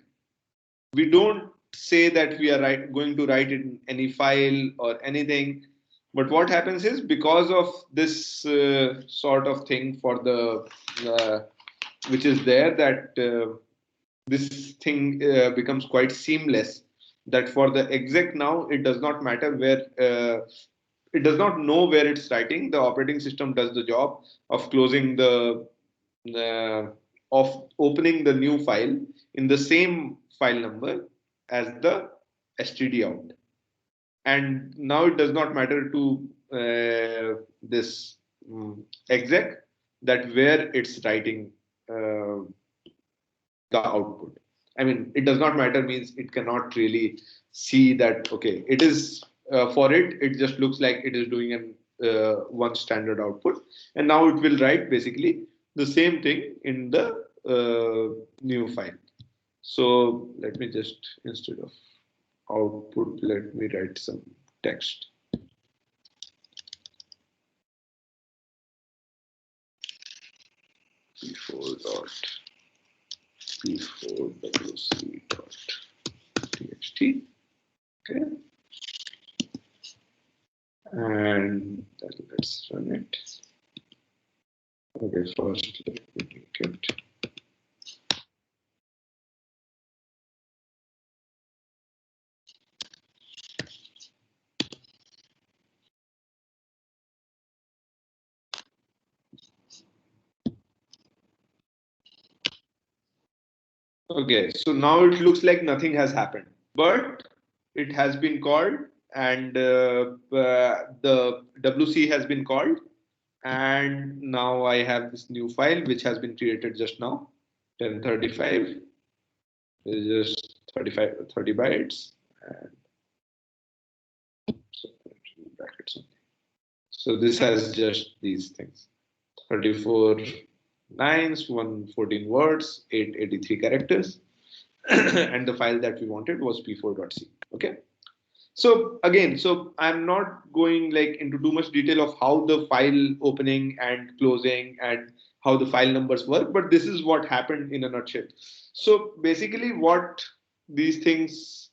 We don't say that we are going to write in any file or anything. But what happens is, because of this sort of thing for the which is there, that this thing becomes quite seamless, that for the exec now it does not matter where it does not know where it's writing. The operating system does the job of closing the of opening the new file in the same file number as the std out. And now it does not matter to this exec that where it's writing the output. I mean, it does not matter means it cannot really see that, okay, it is for it just looks like it is doing an one standard output. And now it will write basically the same thing in the new file. So let me just, instead of output, let me write some text. p4.p4wc.txt. Okay. And then let's run it. Okay, first let me make it. Okay, so now it looks like nothing has happened, but it has been called, and the WC has been called, and now I have this new file which has been created just now. 1035 is just 30 bytes, and so brackets only. So this has just these things: 34 lines, 114 words, 883 characters, and the file that we wanted was p4.c. Okay. So again, so I'm not going like into too much detail of how the file opening and closing and how the file numbers work, but this is what happened in a nutshell. So basically what these things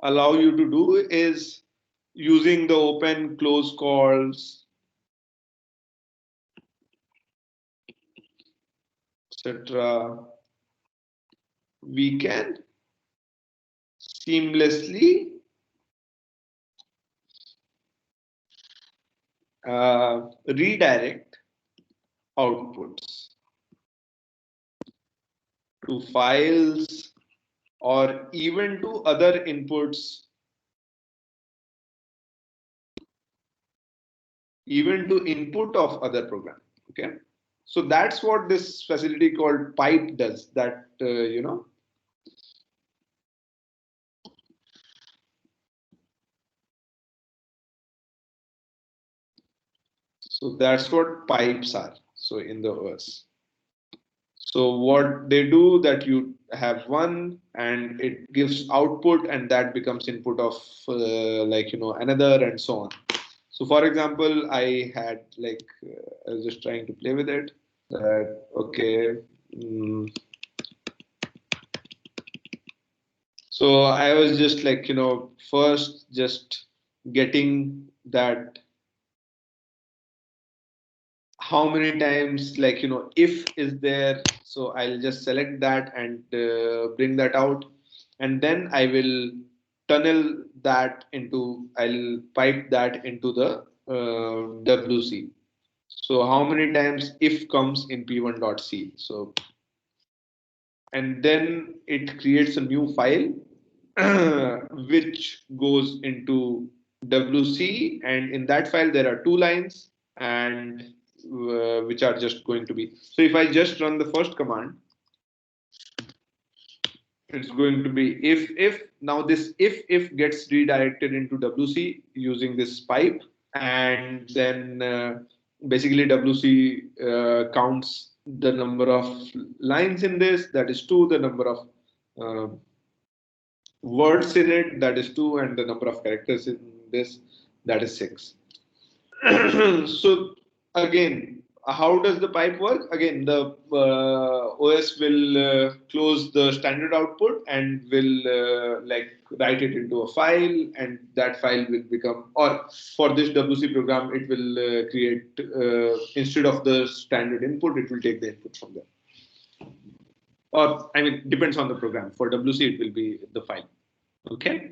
allow you to do is, using the open close calls, etc., we can seamlessly redirect outputs to files or even to other inputs, even to input of other program. Okay, so that's what this facility called pipe does, that you know. So that's what pipes are. So in the OS. So what they do, that you have one and it gives output, and that becomes input of like, you know, another, and so on. So for example, I had like, I was just trying to play with it, that, okay. So I was just like, you know, first just getting that how many times, like, you know, if is there. So I'll just select that and bring that out, and then I will tunnel that into, I'll pipe that into the WC. So how many times if comes in p1.c. So, and then it creates a new file which goes into WC, and in that file there are 2 lines, and which are just going to be, so if I just run the first command, it's going to be if now this if gets redirected into WC using this pipe, and then basically WC counts the number of lines in this, that is 2, the number of uh, words in it, that is 2, and the number of characters in this, that is 6. So again, how does the pipe work? Again, the OS will close the standard output and will like write it into a file, and that file will become, or for this WC program, it will create instead of the standard input, it will take the input from there. Or I mean, depends on the program. For WC, it will be the file. Okay.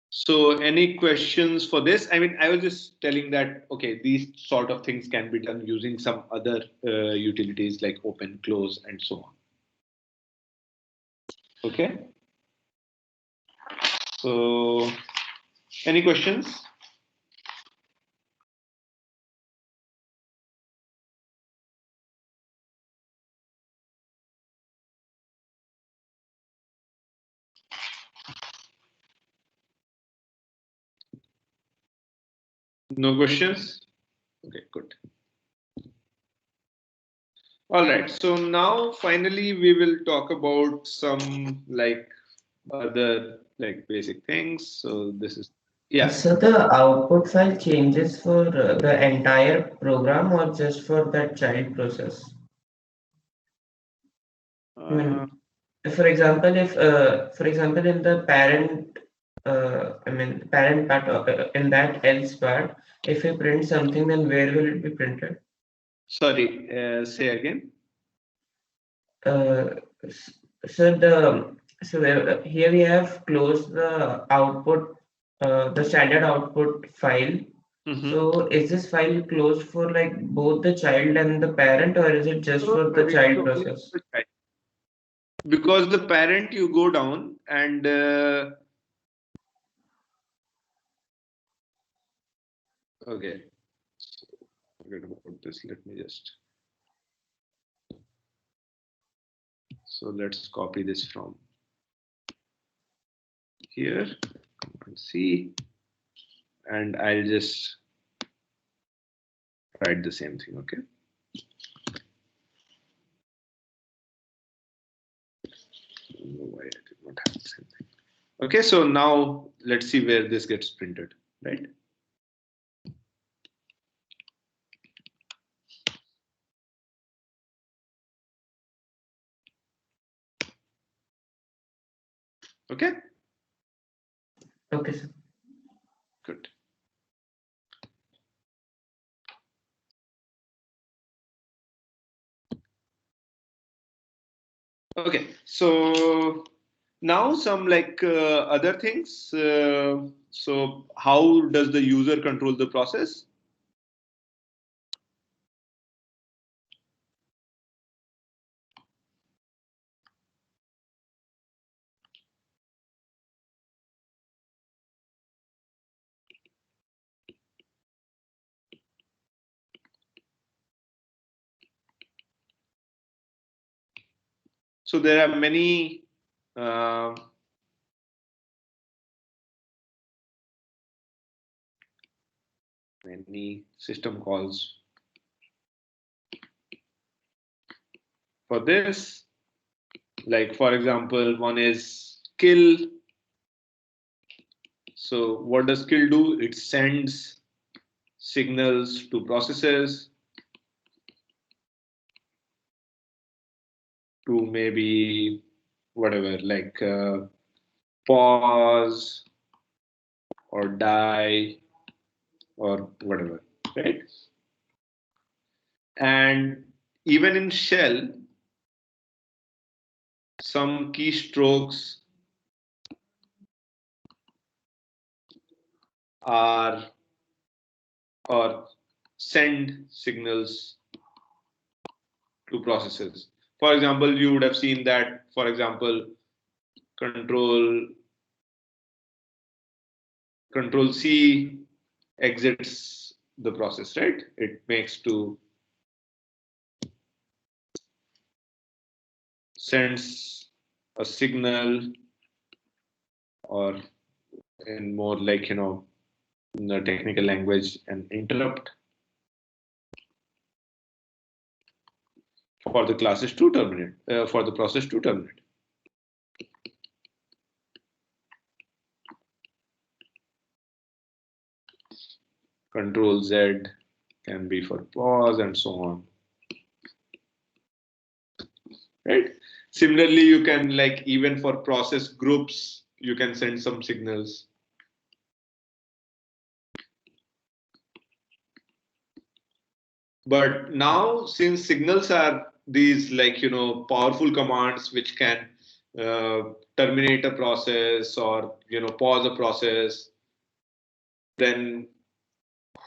So any questions for this? I mean, I was just telling that, okay, these sort of things can be done using some other utilities like open, close, and so on. Okay. So any questions? No questions? Okay, good. All right. So now finally we will talk about some like other like basic things. So this is, yeah. So the output file changes for the entire program or just for that child process? I mean, for example, if for example in the parent, I mean parent part in that else part, if we print something, then where will it be printed? Sorry, say again. So the here we have closed the output, the standard output file. So is this file closed for like both the child and the parent, or is it just for the child process? Because the parent, you go down and okay. Forget about this. Let me just. So let's copy this from here. Command C, and I'll just write the same thing. Okay. I don't know why I did not have the same thing. Okay, so now let's see where this gets printed, right? Okay. Okay, sir. Good. Okay, so now some like other things. So how does the user control the process? So there are many system calls for this. Like for example, one is kill. So what does kill do? It sends signals to processes to maybe whatever, like pause or die or whatever, right? And even in shell, some keystrokes are or send signals to processes. For example, you would have seen that, for example, control C exits the process, right? It makes to sends a signal, or in more like, in the technical language, an interrupt for the process to terminate. Control Z can be for pause and so on. Right? Similarly, you can, like, even for process groups, you can send some signals. But now, since signals are these, like, powerful commands which can terminate a process or, pause a process, then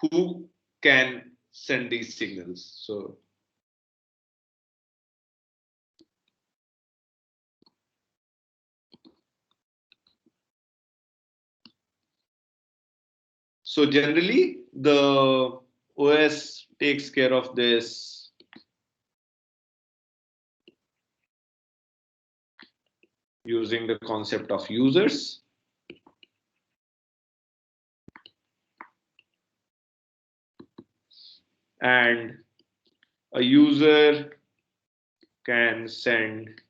who can send these signals? So generally, the OS takes care of this using the concept of users. And a user can send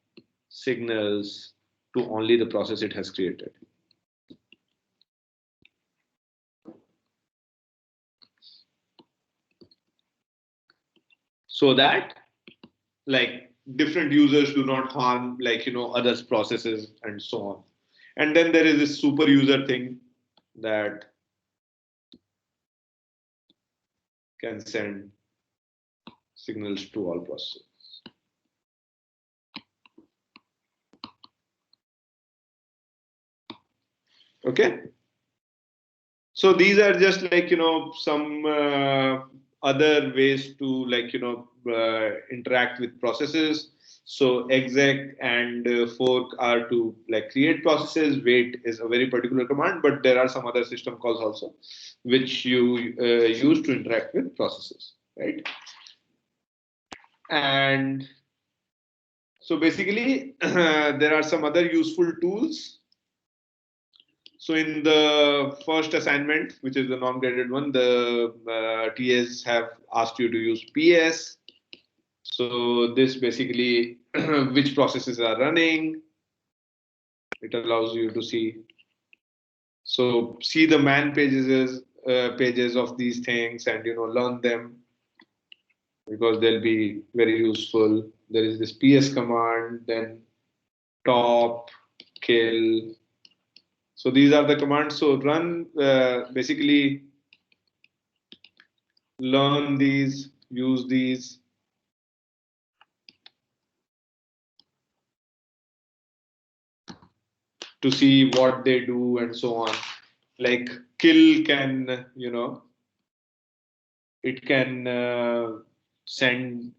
signals to only the process it has created. So that, like, different users do not harm, like, others' processes and so on. And then there is this super user thing that can send signals to all processes. Okay. So these are just, like, some other ways to, like, interact with processes. So exec and fork are to, like, create processes. Wait is a very particular command, but there are some other system calls also which you use to interact with processes, right? And so basically, there are some other useful tools. So in the first assignment, which is the non-graded one, the TAs have asked you to use PS. So this basically which processes are running. It allows you to see. So see the man pages of these things and, learn them, because they'll be very useful. There is this PS command, then top, kill. So these are the commands. So run, basically learn these, use these. To see what they do and so on. Like kill can, it can send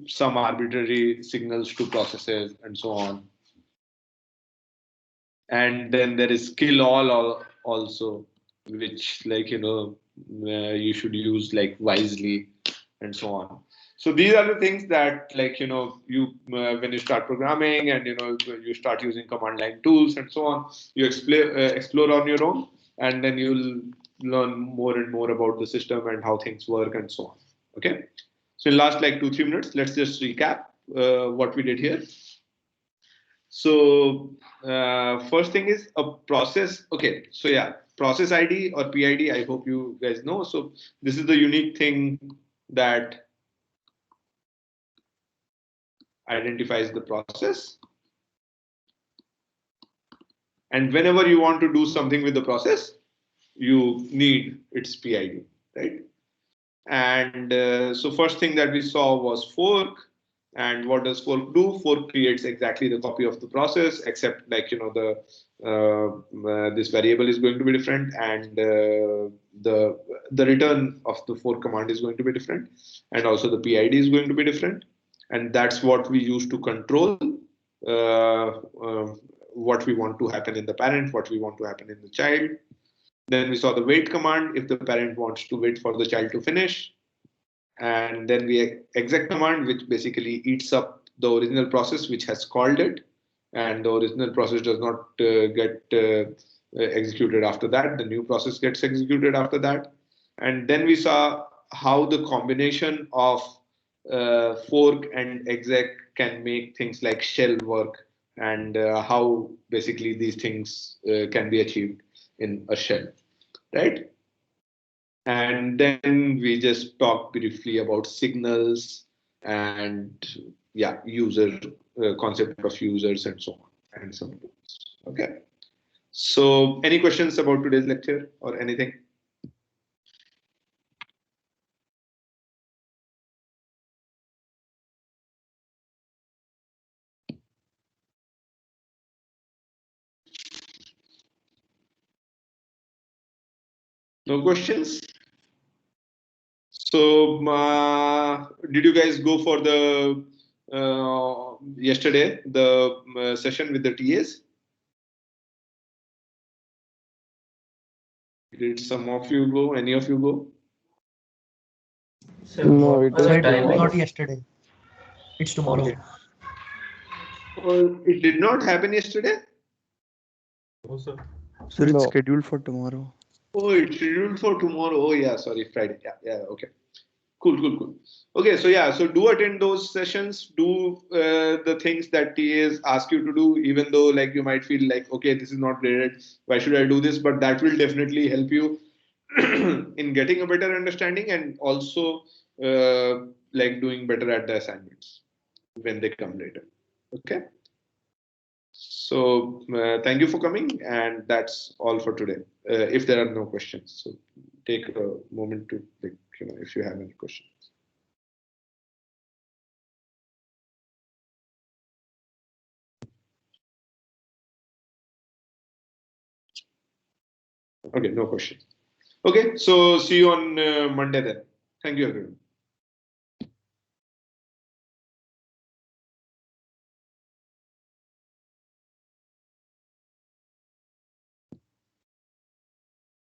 some arbitrary signals to processes and so on. And then there is kill all also, which, like, you should use, like, wisely and so on. So these are the things that, like, you when you start programming and, you start using command line tools and so on, you explore on your own, and then you'll learn more and more about the system and how things work and so on. Okay. So in last, like, 2-3 minutes, let's just recap what we did here. So first thing is a process. Okay. So yeah, process ID or PID, I hope you guys know. So this is the unique thing that identifies the process. And whenever you want to do something with the process, you need its PID, right? And so first thing that we saw was fork. And what does fork do? Fork creates exactly the copy of the process, except, like, this variable is going to be different, and the return of the fork command is going to be different, and also the PID is going to be different. And that's what we use to control what we want to happen in the parent, what we want to happen in the child. Then we saw the wait command if the parent wants to wait for the child to finish. and then we exec command, which basically eats up the original process which has called it, and the original process does not get executed after that. The new process gets executed after that. And then we saw how the combination of fork and exec can make things like shell work, and how basically these things can be achieved in a shell, right? And then we just talked briefly about signals and yeah, user concept of users and so on and some tools. Okay. So any questions about today's lecture or anything? No questions? So did you guys go for the yesterday the session with the TAs? Did some of you go? Any of you go? So No, what it was was the tomorrow. timing? Not yesterday. It's tomorrow. Okay. It did not happen yesterday? Oh, sir. So it's No. scheduled for tomorrow. Oh, it's scheduled for tomorrow. Oh, yeah, sorry, Friday. Yeah, okay. Cool. Okay, so yeah, so do attend those sessions. Do the things that TAs ask you to do, even though like you might feel like, okay, this is not graded. Why should I do this? But that will definitely help you in getting a better understanding, and also like doing better at the assignments when they come later. Okay. So thank you for coming, and that's all for today. If there are no questions, so take a moment to like, if you have any questions. Okay, no questions. Okay, so see you on Monday then. Thank you, everyone.